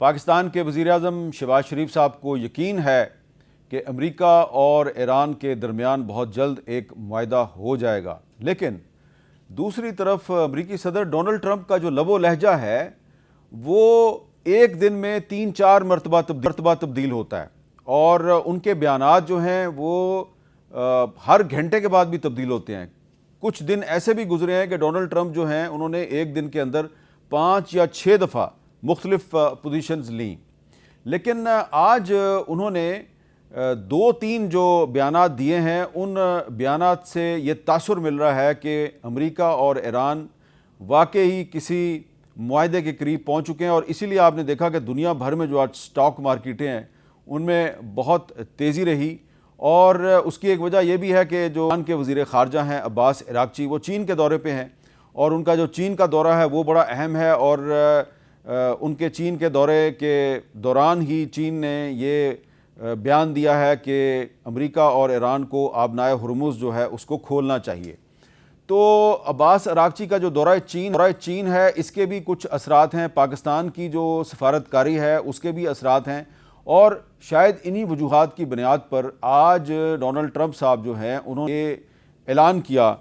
پاکستان کے وزیر اعظم شہباز شریف صاحب کو یقین ہے کہ امریکہ اور ایران کے درمیان بہت جلد ایک معاہدہ ہو جائے گا، لیکن دوسری طرف امریکی صدر ڈونلڈ ٹرمپ کا جو لب و لہجہ ہے وہ ایک دن میں 3-4 مرتبہ تبدیل ہوتا ہے، اور ان کے بیانات جو ہیں وہ ہر گھنٹے کے بعد بھی تبدیل ہوتے ہیں۔ کچھ دن ایسے بھی گزرے ہیں کہ ڈونلڈ ٹرمپ جو ہیں انہوں نے ایک دن کے اندر 5 یا 6 دفعہ مختلف پوزیشنز لیں، لیکن آج انہوں نے 2-3 جو بیانات دیے ہیں ان بیانات سے یہ تاثر مل رہا ہے کہ امریکہ اور ایران واقعی کسی معاہدے کے قریب پہنچ چکے ہیں، اور اسی لیے آپ نے دیکھا کہ دنیا بھر میں جو آج سٹاک مارکیٹیں ہیں ان میں بہت تیزی رہی، اور اس کی ایک وجہ یہ بھی ہے کہ جو ایران کے وزیر خارجہ ہیں عباس عراقچی، وہ چین کے دورے پہ ہیں، اور ان کا جو چین کا دورہ ہے وہ بڑا اہم ہے، اور ان کے چین کے دورے کے دوران ہی چین نے یہ بیان دیا ہے کہ امریکہ اور ایران کو آبنائے ہرمز جو ہے اس کو کھولنا چاہیے۔ تو عباس عراقچی کا جو دورہ چین ہے اس کے بھی کچھ اثرات ہیں، پاکستان کی جو سفارتکاری ہے اس کے بھی اثرات ہیں، اور شاید انہی وجوہات کی بنیاد پر آج ڈونلڈ ٹرمپ صاحب جو ہیں انہوں نے اعلان کیا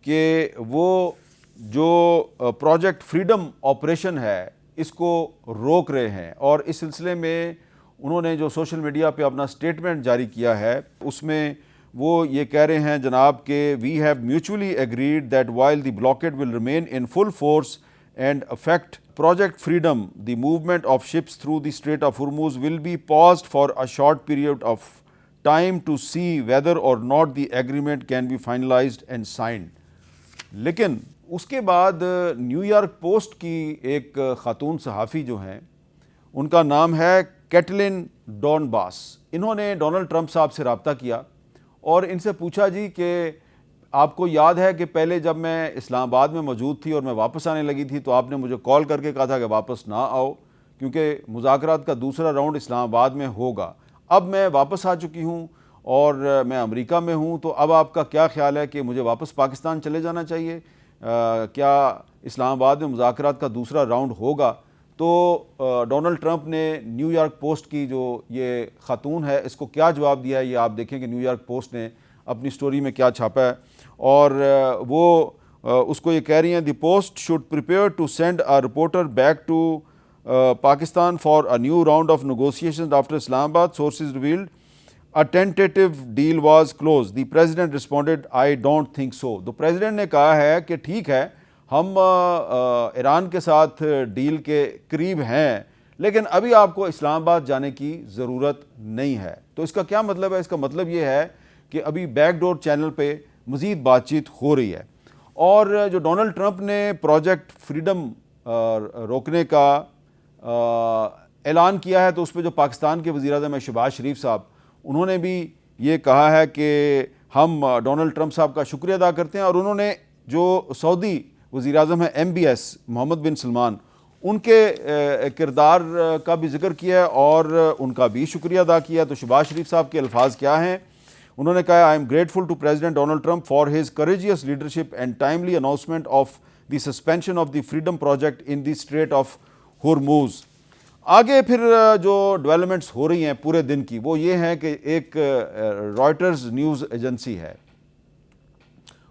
کہ وہ جو پروجیکٹ فریڈم آپریشن ہے اس کو روک رہے ہیں، اور اس سلسلے میں انہوں نے جو سوشل میڈیا پہ اپنا سٹیٹمنٹ جاری کیا ہے اس میں وہ یہ کہہ رہے ہیں جناب کہ we have mutually agreed that while the blockade will remain in full force and effect project freedom the movement of ships through the strait of Hormuz will be paused for a short period of time to see whether or not the agreement can be finalised and signed. لیکن اس کے بعد new York post کی ایک خاتون صحافی جو ہیں ان کا نام ہے کیٹلن ڈونباس، انہوں نے ڈونلڈ ٹرمپ صاحب سے رابطہ کیا اور ان سے پوچھا جی کہ آپ کو یاد ہے کہ پہلے جب میں اسلام آباد میں موجود تھی اور میں واپس آنے لگی تھی تو آپ نے مجھے کال کر کے کہا تھا کہ واپس نہ آؤ کیونکہ مذاکرات کا دوسرا راؤنڈ اسلام آباد میں ہوگا۔ اب میں واپس آ چکی ہوں اور میں امریکہ میں ہوں، تو اب آپ کا کیا خیال ہے کہ مجھے واپس پاکستان چلے جانا چاہیے؟ کیا اسلام آباد میں مذاکرات کا دوسرا راؤنڈ ہوگا؟ تو ڈونلڈ ٹرمپ نے نیو یارک پوسٹ کی جو یہ خاتون ہے اس کو کیا جواب دیا ہے، یہ آپ دیکھیں کہ نیو یارک پوسٹ نے اپنی سٹوری میں کیا چھاپا ہے، اور وہ اس کو یہ کہہ رہی ہیں the post should prepare to send a reporter back to Pakistan for a new round of negotiations after Islamabad, sources revealed A tentative deal was closed. The president responded, I don't think so. تو president نے کہا ہے کہ ٹھیک ہے ہم ایران کے ساتھ ڈیل کے قریب ہیں، لیکن ابھی آپ کو اسلام آباد جانے کی ضرورت نہیں ہے۔ تو اس کا کیا مطلب ہے؟ اس کا مطلب یہ ہے کہ ابھی بیک ڈور چینل پہ مزید بات چیت ہو رہی ہے، اور جو ڈونلڈ ٹرمپ نے پروجیکٹ فریڈم روکنے کا اعلان کیا ہے تو اس پہ جو پاکستان کے وزیر اعظم شہباز شریف صاحب انہوں نے بھی یہ کہا ہے کہ ہم ڈونلڈ ٹرمپ صاحب کا شکریہ ادا کرتے ہیں، اور انہوں نے جو سعودی وزیر اعظم ہیں MBS محمد بن سلمان ان کے کردار کا بھی ذکر کیا ہے اور ان کا بھی شکریہ ادا کیا۔ تو شہباز شریف صاحب کے الفاظ کیا ہیں؟ انہوں نے کہا I am grateful to president Donald Trump for his courageous leadership and timely announcement of the suspension of the freedom project in the strait of Hormuz. آگے پھر جو ڈیولپمنٹس ہو رہی ہیں پورے دن کی وہ یہ ہیں کہ ایک رائٹرز نیوز ایجنسی ہے،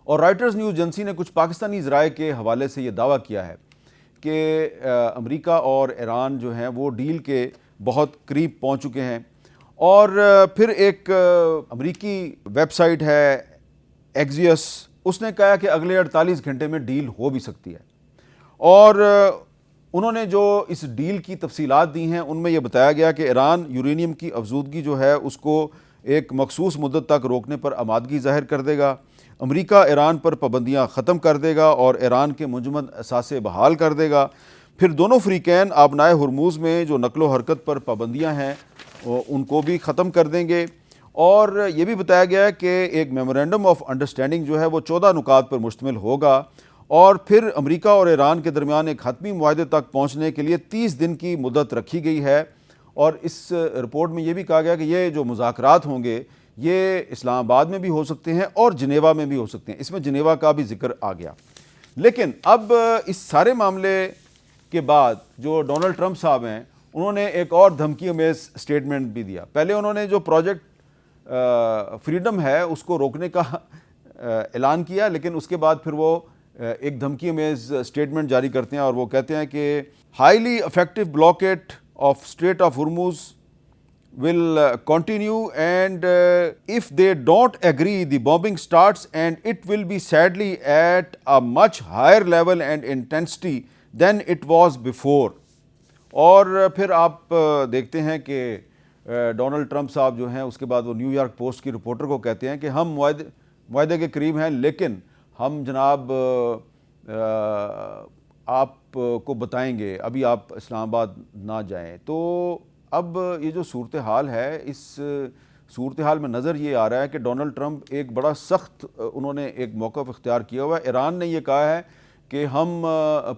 اور رائٹرز نیوز ایجنسی نے کچھ پاکستانی ذرائع کے حوالے سے یہ دعویٰ کیا ہے کہ امریکہ اور ایران جو ہیں وہ ڈیل کے بہت قریب پہنچ چکے ہیں، اور پھر ایک امریکی ویب سائٹ ہے ایکزیس، اس نے کہا کہ اگلے 48 گھنٹے میں ڈیل ہو بھی سکتی ہے، اور انہوں نے جو اس ڈیل کی تفصیلات دی ہیں ان میں یہ بتایا گیا کہ ایران یورینیم کی افزودگی جو ہے اس کو ایک مخصوص مدت تک روکنے پر آمادگی ظاہر کر دے گا، امریکہ ایران پر پابندیاں ختم کر دے گا اور ایران کے منجمد اثاثے بحال کر دے گا، پھر دونوں فریقین آبنائے ہرموز میں جو نقل و حرکت پر پابندیاں ہیں ان کو بھی ختم کر دیں گے، اور یہ بھی بتایا گیا ہے کہ ایک میمورینڈم آف انڈرسٹینڈنگ جو ہے وہ 14 نکات پر مشتمل ہوگا، اور پھر امریکہ اور ایران کے درمیان ایک حتمی معاہدے تک پہنچنے کے لیے 30 دن کی مدت رکھی گئی ہے، اور اس رپورٹ میں یہ بھی کہا گیا کہ یہ جو مذاکرات ہوں گے یہ اسلام آباد میں بھی ہو سکتے ہیں اور جنیوا میں بھی ہو سکتے ہیں، اس میں جنیوا کا بھی ذکر آ گیا۔ لیکن اب اس سارے معاملے کے بعد جو ڈونلڈ ٹرمپ صاحب ہیں انہوں نے ایک اور دھمکی امیز سٹیٹمنٹ بھی دیا. پہلے انہوں نے جو پروجیکٹ فریڈم ہے اس کو روکنے کا اعلان کیا, لیکن اس کے بعد پھر وہ ایک دھمکی امیز سٹیٹمنٹ جاری کرتے ہیں اور وہ کہتے ہیں کہ highly effective blockade of street of Hormuz will continue and if they don't agree the bombing starts and it will be sadly at a much higher level and intensity than it was before. اور پھر آپ دیکھتے ہیں کہ Donald Trump صاحب جو ہیں اس کے بعد وہ نیو یارک پوسٹ کی رپورٹر کو کہتے ہیں کہ ہم معاہدے کے قریب ہیں, لیکن ہم جناب آپ کو بتائیں گے, ابھی آپ اسلام آباد نہ جائیں. تو اب یہ جو صورتحال ہے, اس صورتحال میں نظر یہ آ رہا ہے کہ ڈونلڈ ٹرمپ ایک بڑا سخت انہوں نے ایک موقف اختیار کیا ہوا ہے. ایران نے یہ کہا ہے کہ ہم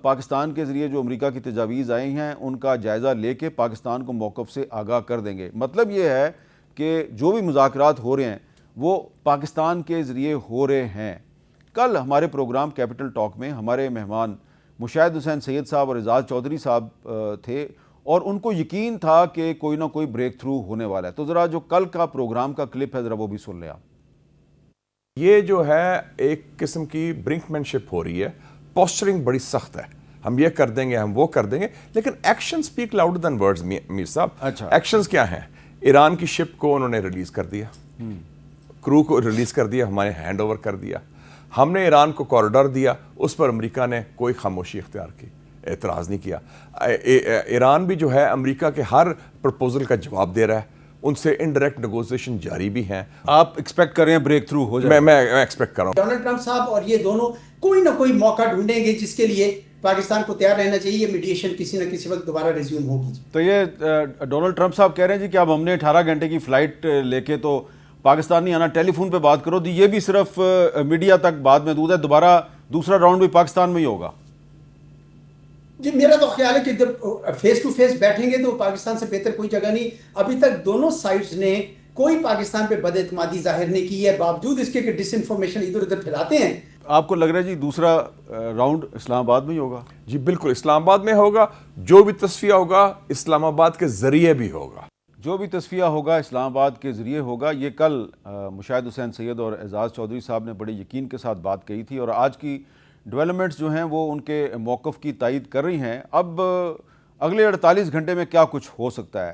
پاکستان کے ذریعے جو امریکہ کی تجاویز آئی ہیں ان کا جائزہ لے کے پاکستان کو موقف سے آگاہ کر دیں گے. مطلب یہ ہے کہ جو بھی مذاکرات ہو رہے ہیں وہ پاکستان کے ذریعے ہو رہے ہیں. کل ہمارے پروگرام کیپٹل ٹاک میں ہمارے مہمان مشاہد حسین سید صاحب اور اعزاز چودھری صاحب تھے اور ان کو یقین تھا کہ کوئی نہ کوئی بریک تھرو ہونے والا ہے. تو ذرا جو کل کا پروگرام کا کلپ ہے ذرا وہ بھی سن لیں آپ. یہ جو ہے ایک قسم کی برنکمین شپ ہو رہی ہے, پوسچرنگ بڑی سخت ہے, ہم یہ کر دیں گے, ہم وہ کر دیں گے, لیکن action speak louder than words. Mir صاحب, اچھا, ایکشنز کیا ہیں؟ ایران کی شپ کو انہوں نے ریلیز کر دیا, کرو کو ریلیز کر دیا, ہمارے ہینڈ اوور کر دیا. ہم نے ایران کو کوریڈور دیا, اس پر امریکہ نے کوئی خاموشی اختیار کی, اعتراض نہیں کیا. ایران بھی جو ہے امریکہ کے ہر پرپوزل کا جواب دے رہا ہے, ان سے انڈائریکٹ نیگوزیشن جاری بھی ہیں. آپ ایکسپیکٹ کر رہے ہیں بریک تھرو ہو جائے؟ میں ایکسپیکٹ کر رہا ہوں. ڈونلڈ ٹرمپ صاحب اور یہ دونوں کوئی نہ کوئی موقع ڈھونڈیں گے جس کے لیے پاکستان کو تیار رہنا چاہیے. میڈیشن کسی نہ کسی وقت دوبارہ ریزیوم ہوگی. تو یہ ڈونلڈ ٹرمپ صاحب کہہ رہے ہیں جی کہ اب ہم نے 18 گھنٹے کی فلائٹ لے کے تو پاکستان نہیں آنا, ٹیلی فون پہ بات کرو. یہ بھی صرف میڈیا تک بات محدود ہے, دوبارہ دوسرا راؤنڈ بھی پاکستان میں ہی ہوگا. جی میرا تو خیال ہے کہ جب فیس ٹو فیس بیٹھیں گے تو پاکستان سے بہتر کوئی جگہ نہیں. ابھی تک دونوں سائڈز نے کوئی پاکستان پہ بد اعتمادی ظاہر نہیں کی ہے, باوجود اس کے کہ ڈس انفارمیشن ادھر ادھر پھیلاتے ہیں. آپ کو لگ رہا ہے جی دوسرا راؤنڈ اسلام آباد میں ہی ہوگا؟ جی بالکل, اسلام آباد میں ہوگا. جو بھی تصفیہ ہوگا اسلام آباد کے ذریعے بھی ہوگا. جو بھی تصفیہ ہوگا اسلام آباد کے ذریعے ہوگا. یہ کل مشاہد حسین سید اور اعزاز چودھری صاحب نے بڑے یقین کے ساتھ بات کہی تھی, اور آج کی ڈیولپمنٹس جو ہیں وہ ان کے موقف کی تائید کر رہی ہیں. اب اگلے 48 گھنٹے میں کیا کچھ ہو سکتا ہے